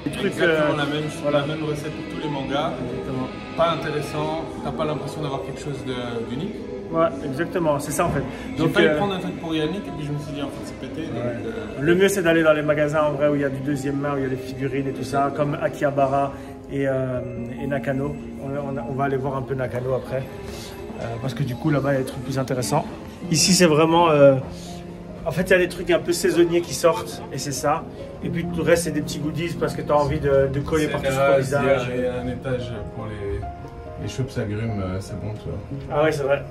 Exactement la même recette pour tous les mangas. Exactement. Pas intéressant, t'as pas l'impression d'avoir quelque chose d'unique. Ouais, exactement, c'est ça en fait. J'ai failli prendre un truc pour Yannick et puis je me suis dit en fait c'est pété. Donc, le mieux c'est d'aller dans les magasins en vrai où il y a du deuxième main, où il y a des figurines et tout ça, comme Akihabara et Nakano. On va aller voir un peu Nakano après, parce que du coup là-bas il y a des trucs plus intéressants. Ici c'est vraiment, en fait il y a des trucs un peu saisonniers qui sortent et c'est ça. Et puis tout le reste c'est des petits goodies parce que tu as envie de coller partout sur ton visage. Il y a un étage pour les chops agrumes, c'est bon tu vois. Ah ouais c'est vrai.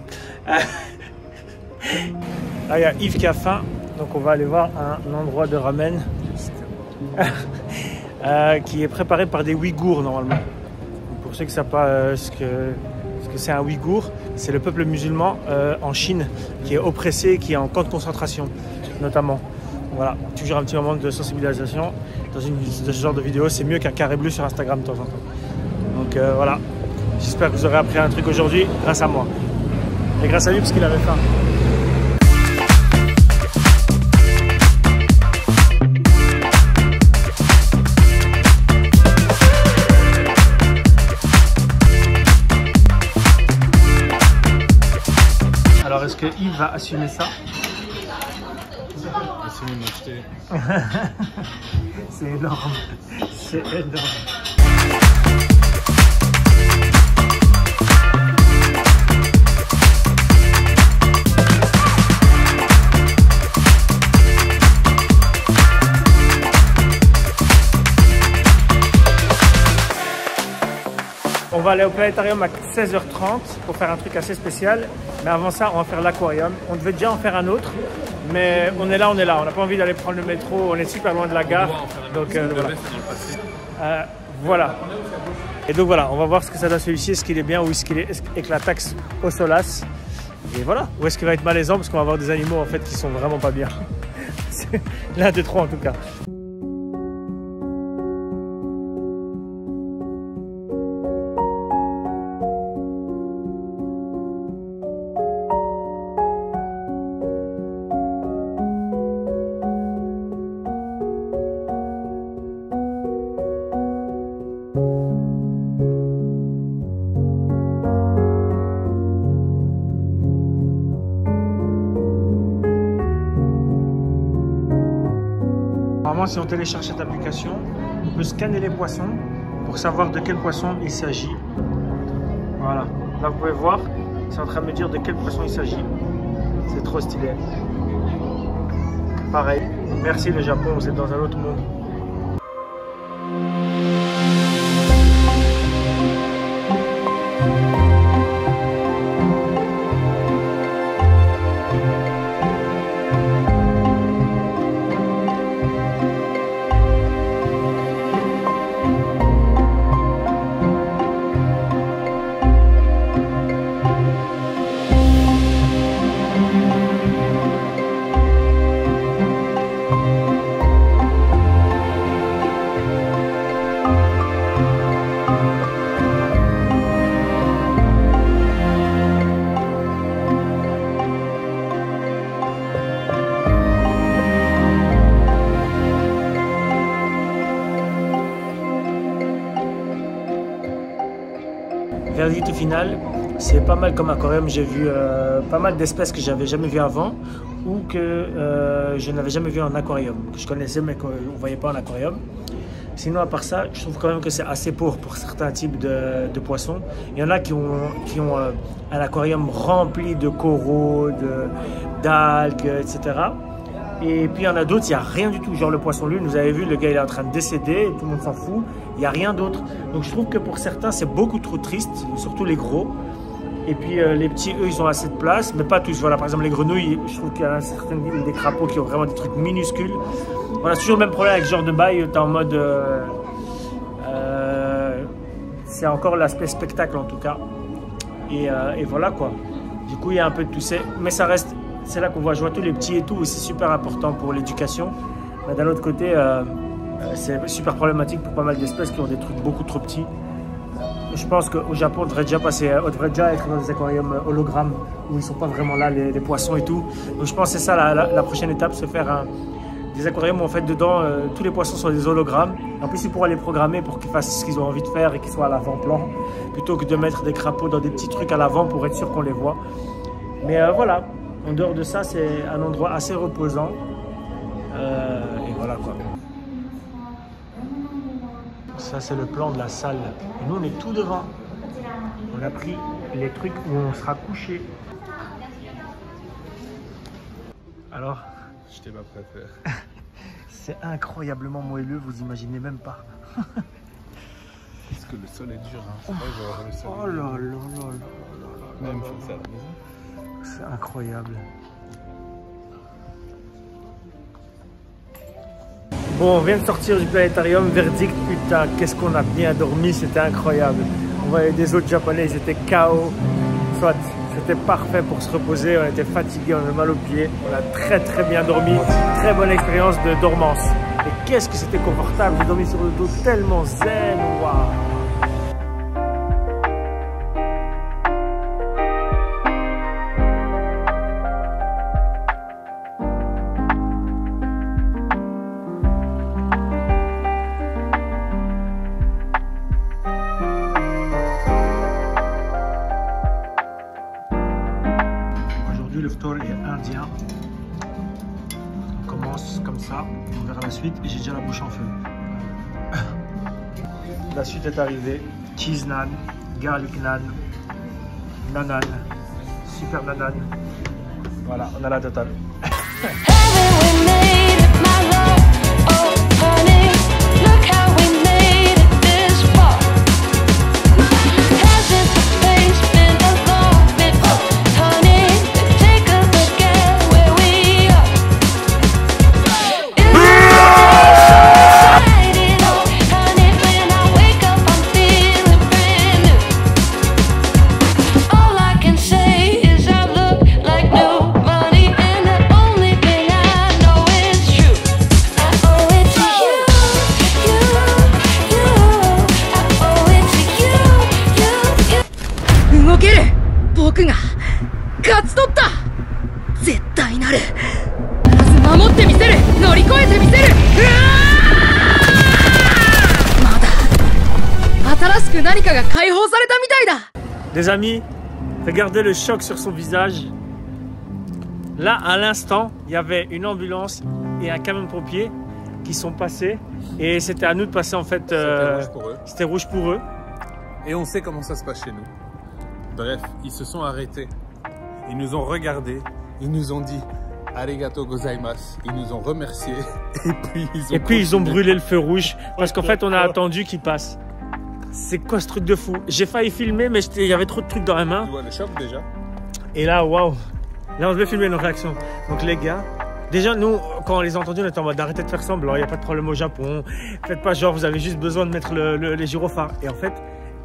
Là il y a Yves qui a faim, donc on va aller voir un endroit de ramen qui est préparé par des Ouïghours normalement. Pour ceux qui ne savent pas ce que c'est un Ouïghour, c'est le peuple musulman en Chine qui est oppressé, qui est en camp de concentration notamment. Voilà, toujours un petit moment de sensibilisation dans ce genre de vidéo, c'est mieux qu'un carré bleu sur Instagram de temps en temps. Donc voilà, j'espère que vous aurez appris un truc aujourd'hui grâce à moi. Et grâce à lui parce qu'il avait faim. Alors est-ce que Yves va assumer ça? Assumer m'acheter. C'est énorme. C'est énorme. On va aller au planétarium à 16h30 pour faire un truc assez spécial. Mais avant ça, on va faire l'aquarium. On devait déjà en faire un autre, mais on est là. On n'a pas envie d'aller prendre le métro. On est super loin de la gare. Donc voilà. Et donc voilà, on va voir ce que ça donne celui-ci. Est-ce qu'il est bien ou est-ce qu'il est éclataxe au solace. Et voilà, où est-ce qu'il va être malaisant parce qu'on va avoir des animaux en fait qui sont vraiment pas bien. C'est l'un des trois en tout cas. Normalement, si on télécharge cette application, on peut scanner les poissons pour savoir de quel poisson il s'agit. Voilà, là vous pouvez voir, c'est en train de me dire de quel poisson il s'agit. C'est trop stylé. Pareil, merci le Japon, vous êtes dans un autre monde. Verdict final, c'est pas mal comme aquarium. J'ai vu pas mal d'espèces que j'avais jamais vues avant ou que je n'avais jamais vu en aquarium, que je connaissais mais qu'on ne voyait pas en aquarium. Sinon, à part ça, je trouve quand même que c'est assez pauvre pour certains types de poissons. Il y en a qui ont un aquarium rempli de coraux, d'algues, etc. Et puis il y en a d'autres, il n'y a rien du tout. Genre le poisson lune, vous avez vu, le gars il est en train de décéder, tout le monde s'en fout. Il n'y a rien d'autre. Donc je trouve que pour certains, c'est beaucoup trop triste, surtout les gros. Et puis les petits, eux, ils ont assez de place, mais pas tous. Voilà, par exemple, les grenouilles, je trouve qu'il y a des crapauds qui ont vraiment des trucs minuscules. Voilà, c'est toujours le même problème avec ce genre de bail. Tu es en mode... c'est encore l'aspect spectacle en tout cas. Et voilà quoi. Du coup, il y a un peu de tout ça. Mais ça reste... C'est là qu'on voit jouer tous les petits et tout, et c'est super important pour l'éducation. Mais d'un autre côté, c'est super problématique pour pas mal d'espèces qui ont des trucs beaucoup trop petits. Je pense qu'au Japon, on devrait déjà être dans des aquariums hologrammes où ils ne sont pas vraiment là, les poissons et tout. Donc je pense que c'est ça la prochaine étape, c'est faire des aquariums où en fait dedans, tous les poissons sont des hologrammes. En plus, ils pourront les programmer pour qu'ils fassent ce qu'ils ont envie de faire et qu'ils soient à l'avant-plan, plutôt que de mettre des crapauds dans des petits trucs à l'avant pour être sûr qu'on les voit. Mais voilà. En dehors de ça, c'est un endroit assez reposant. Et voilà quoi. Ça, c'est le plan de la salle. Et nous, on est tout devant. On a pris les trucs où on sera couché. Alors, je t'ai pas préféré. C'est incroyablement moelleux, vous imaginez même pas. Parce que le sol est dur. Hein. Genre, le sol oh là là là là. Même ça à la maison. C'est incroyable. Bon, on vient de sortir du planétarium. Verdict, putain, qu'est-ce qu'on a bien dormi, c'était incroyable. On voyait des autres japonais, ils étaient KO. Soit, c'était parfait pour se reposer. On était fatigués, on avait mal aux pieds. On a très très bien dormi. Très bonne expérience de dormance. Et qu'est-ce que c'était confortable. J'ai dormi sur le dos tellement zen. Waouh. Le phtol est indien. On commence comme ça, on verra la suite et j'ai déjà la bouche en feu. La suite est arrivée. Cheese naan, garlic naan, nanan, super nanan. Voilà, on a la totale. しく何かが解放されたみたいだ。 Les amis, regardez le choc sur son visage. Là, à l'instant, il y avait une ambulance et un camion de pompiers qui sont passés. Et c'était à nous de passer en fait. C'était rouge pour eux. Et on sait comment ça se passe chez nous. Bref, ils se sont arrêtés. Ils nous ont regardés. Ils nous ont dit arigato gozaimasu. Ils nous ont remerciés. Et puis ils ont brûlé le feu rouge. Parce qu'en fait, on a attendu qu'ils passent. C'est quoi ce truc de fou? J'ai failli filmer, mais il y avait trop de trucs dans la main. Tu vois le choc déjà. Et là, waouh. Là, on devait filmer nos réactions. Donc les gars, déjà nous, quand on les a entendus, on était en mode d'arrêter de faire semblant. Il n'y a pas de problème au Japon. Faites pas genre, vous avez juste besoin de mettre les gyrophares. Et en fait,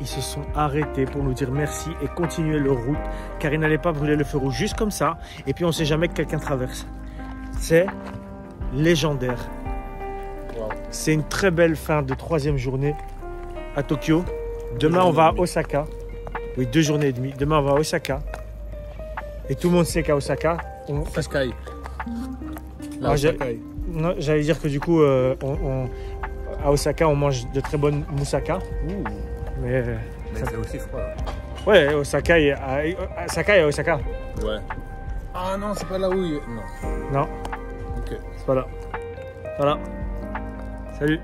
ils se sont arrêtés pour nous dire merci et continuer leur route. Car ils n'allaient pas brûler le feu rouge juste comme ça. Et puis on ne sait jamais que quelqu'un traverse. C'est légendaire. Wow. C'est une très belle fin de 3e journée à Tokyo. Demain, on va à Osaka. Oui, 2 journées et demie. Demain, on va à Osaka. Et tout le monde sait qu'à Osaka, Saskai. J'allais dire que du coup, à Osaka, on mange de très bonnes moussaka. Mais c'est aussi froid. Ouais, Osaka et à Osaka. Ouais. Ah non, c'est pas là où il est. Non. Non. Ok. C'est pas là. Voilà. Salut.